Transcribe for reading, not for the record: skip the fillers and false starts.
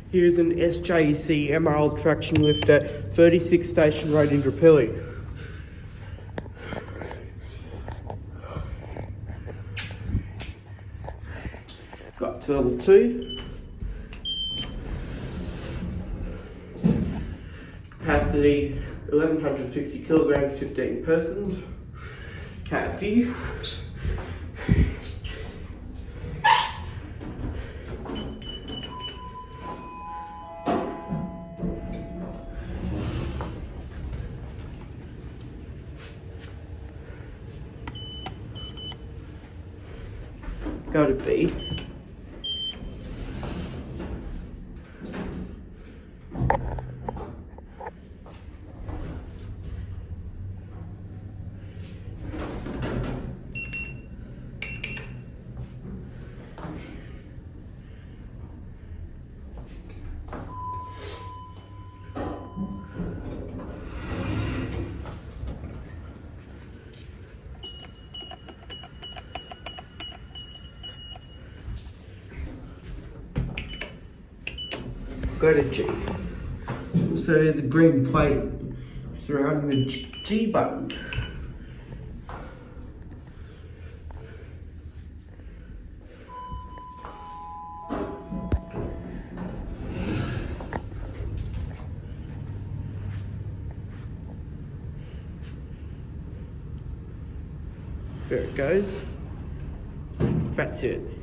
Here's an SJEC MRL Traction lift at 36 Station Road, Indooroopilly. Got to level 2. Capacity 1150 kilograms, 15 persons. Cat view. Go to B. Go to G. So there's a green plate surrounding the G button. There it goes. That's it.